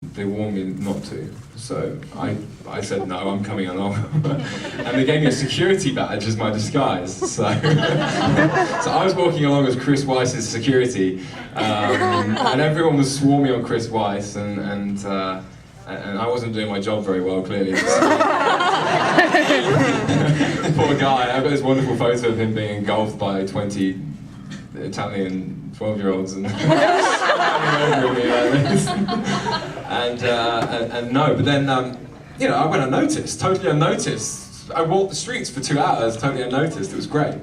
they warned me not to, so I said no, I'm coming along. And they gave me a security badge as my disguise, so so I was walking along as Chris Weiss's security, and everyone was swarming on Chris Weiss, and I wasn't doing my job very well, clearly. Poor guy. I've got this wonderful photo of him being engulfed by 20 Italian 12-year-olds and over me like this. And no, but then you know, I went unnoticed, totally unnoticed. I walked the streets for 2 hours, totally unnoticed. It was great.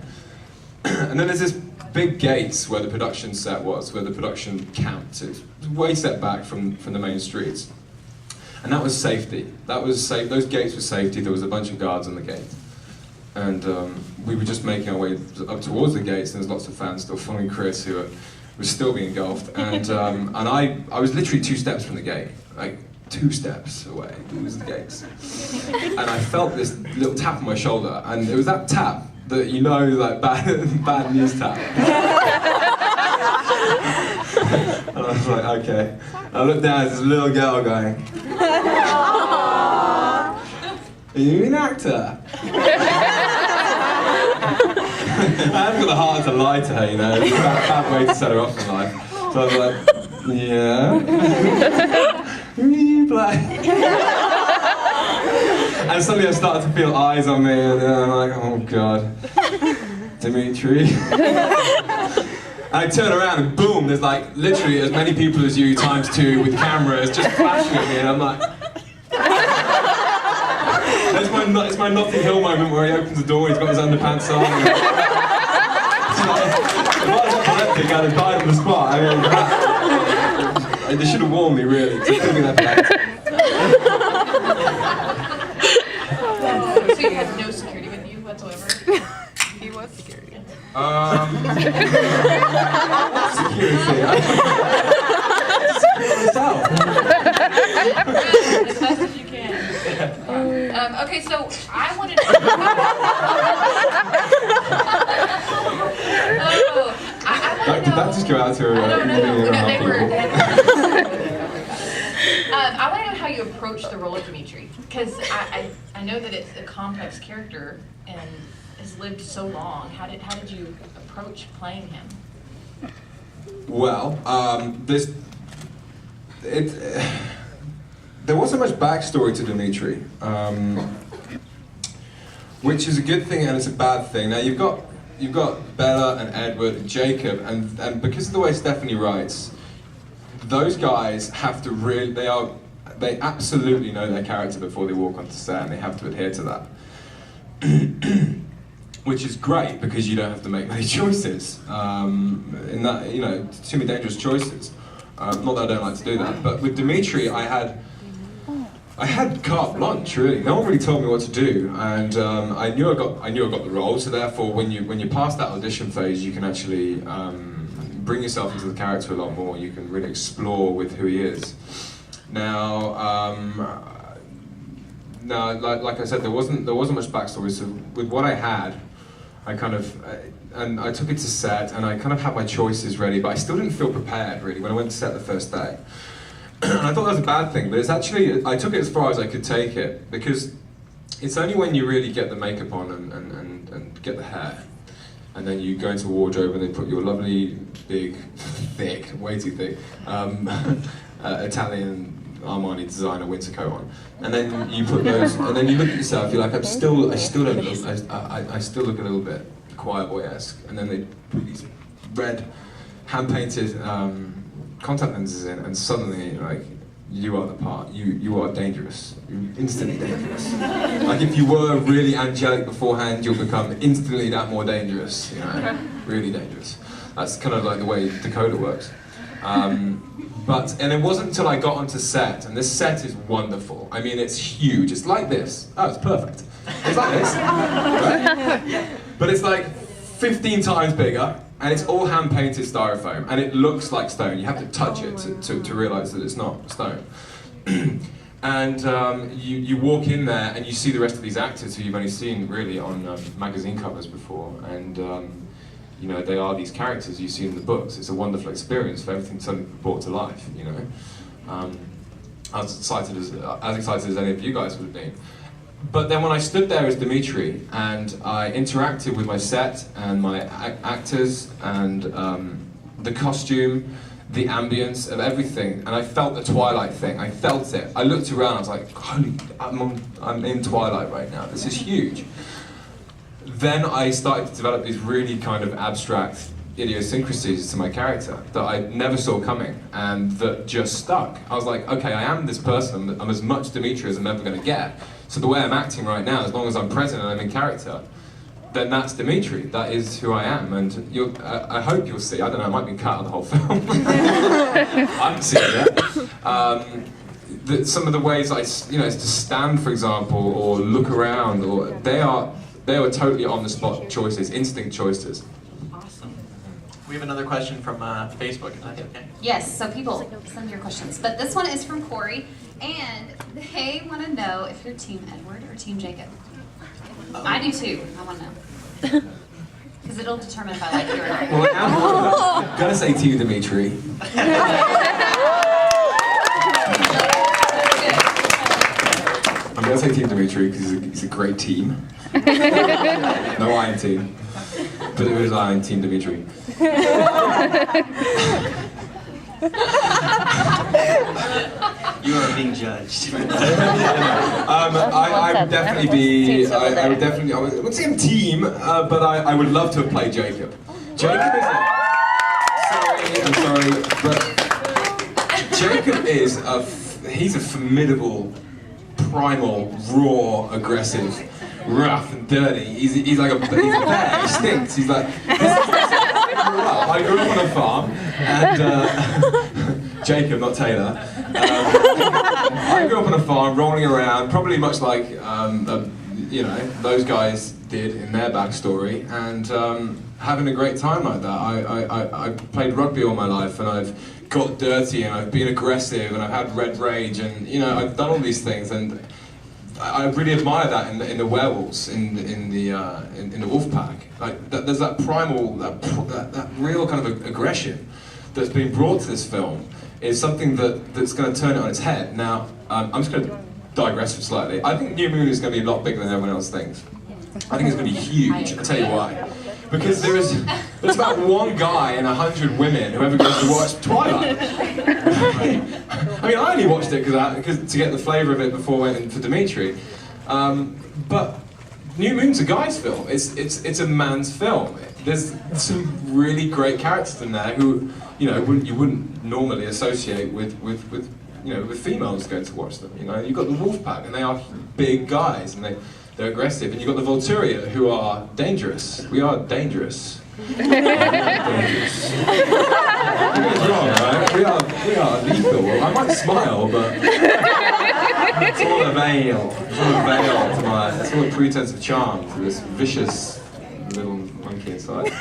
And then there's this big gates where the production set was, where the production camped. It was way set back from the main streets. And that was safety. That was safe. Those gates were safety. There was a bunch of guards on the gate. And we were just making our way up towards the gates, and there's lots of fans still following Chris, who was still being engulfed. And I was literally 2 steps from the gate, like 2 steps away. It was the gates. And I felt this little tap on my shoulder, and it was that tap that, you know, like bad news tap. And I was like, okay. I looked down at this little girl going, "Are you an actor?" I haven't got the heart to lie to her, you know. It's a bad way to set her off in life. So I was like, "Yeah." "Who do you play?" And suddenly I started to feel eyes on me, and I'm like, "Oh God, Dimitri." And I turn around and boom, there's like literally as many people as you times 2 with cameras just flashing at me, and I'm like... It's my Notting Hill moment where he opens the door, he's got his underpants on. If I was epileptic, I'd have died on the spot. I mean, they should have warned me, really, because it could have been epileptic. So you had no security with you whatsoever? He was security. Security. Myself. As fast as you can. Okay, so I wanted to... Did that just go out to her? No, they were... I want to know how you approach the role of Dimitri, because I know that it's a complex character and has lived so long. How did you approach playing him? Well, there wasn't much backstory to Demetri, which is a good thing and it's a bad thing. Now you've got Bella and Edward and Jacob, and because of the way Stephanie writes, those guys have to really, they absolutely know their character before they walk onto set, and they have to adhere to that. Which is great because you don't have to make many choices. In that, you know, too many dangerous choices. Not that I don't like to do that, but with Dimitri, I had carte blanche, really. No one really told me what to do, and I knew I got the role. So therefore, when you pass that audition phase, you can actually bring yourself into the character a lot more. You can really explore with who he is. Now, like I said, there wasn't much backstory. So with what I had, I kind of and I took it to set, and I kind of had my choices ready, but I still didn't feel prepared really when I went to set the first day. And I thought that was a bad thing, but it's actually, I took it as far as I could take it, because it's only when you really get the makeup on and get the hair, and then you go into a wardrobe and they put your lovely, big, thick, way too thick, Italian Armani designer winter coat on, and then you put those, and then you look at yourself, you're like, I still look a little bit choir boy-esque, and then they put these red, hand-painted contact lenses in, and suddenly, like, you are the part. You are dangerous. You're instantly dangerous. Like, if you were really angelic beforehand, you'll become instantly that more dangerous. You know, really dangerous. That's kind of like the way Dakota works. And it wasn't until I got onto set, and this set is wonderful. I mean, it's huge. It's like this. Oh, it's perfect. It's like this, right? But it's like 15 times bigger. And it's all hand-painted styrofoam, and it looks like stone. You have to touch it to realise that it's not stone. And you walk in there, and you see the rest of these actors who you've only seen really on magazine covers before, and you know, they are these characters you see in the books. It's a wonderful experience for everything suddenly brought to life, you know. I was excited as any of you guys would have been. But then when I stood there as Dimitri and I interacted with my set and my actors and the costume, the ambience of everything, and I felt the Twilight thing. I felt it. I looked around. I was like, "Holy, I'm in Twilight right now. This is huge." Then I started to develop these really kind of abstract idiosyncrasies to my character that I never saw coming and that just stuck. I was like, okay, I am this person. I'm as much Demetri as I'm ever going to get. So the way I'm acting right now, as long as I'm present and I'm in character, then that's Demetri. That is who I am. And I hope you'll see. I don't know, it might be cut out of the whole film. I haven't seen it yet. Some of the ways to stand, for example, or look around, or they were totally on-the-spot choices, instinct choices. We have another question from Facebook, if that's okay. Yes, so people, send your questions. But this one is from Corey, and they want to know if you're Team Edward or Team Jacob. I do too, I want to know. Because it'll determine if I like you or not. Well, I'm going to say Team Dimitri. I'm going to say Team Dimitri because he's a great team. No Iron Team. But it was Iron Team Dimitri. You are being judged. I would definitely be. I would say I'm team, but I would love to have played Jacob. Jacob is. I'm sorry, but Jacob is he's a formidable, primal, raw, aggressive, rough and dirty. He's like a bear. He stinks. He's like. I grew up on a farm, and Jacob, not Taylor. I grew up on a farm, rolling around, probably much like those guys did in their backstory, and having a great time like that. I played rugby all my life, and I've got dirty, and I've been aggressive, and I've had red rage, and I've done all these things, and I really admire that in the werewolves, in the wolf pack. Like there's that primal, that real kind of aggression that's been brought to this film is something that's going to turn it on its head. Now, I'm just going to digress for slightly. I think New Moon is going to be a lot bigger than everyone else thinks. I think it's going to be huge. I'll tell you why. Because there's about one guy and 100 women who ever goes to watch Twilight. I mean, I only watched it because to get the flavour of it before I went in for Dimitri. But New Moon's a guy's film. It's a man's film. There's some really great characters in there who you wouldn't normally associate with females going to watch them. You've got the wolf pack, and they are big guys, and they're aggressive, and you've got the Volturia, who are dangerous. We are dangerous. Dangerous. Wrong, right? We are lethal. I might smile, but it's all a veil. It's all a veil to my. It's all a pretense of charm to this vicious little monkey inside.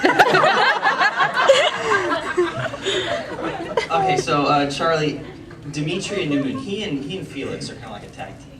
Okay, so Charlie, Dimitri and New Moon, he and Felix are kind of like a tag team.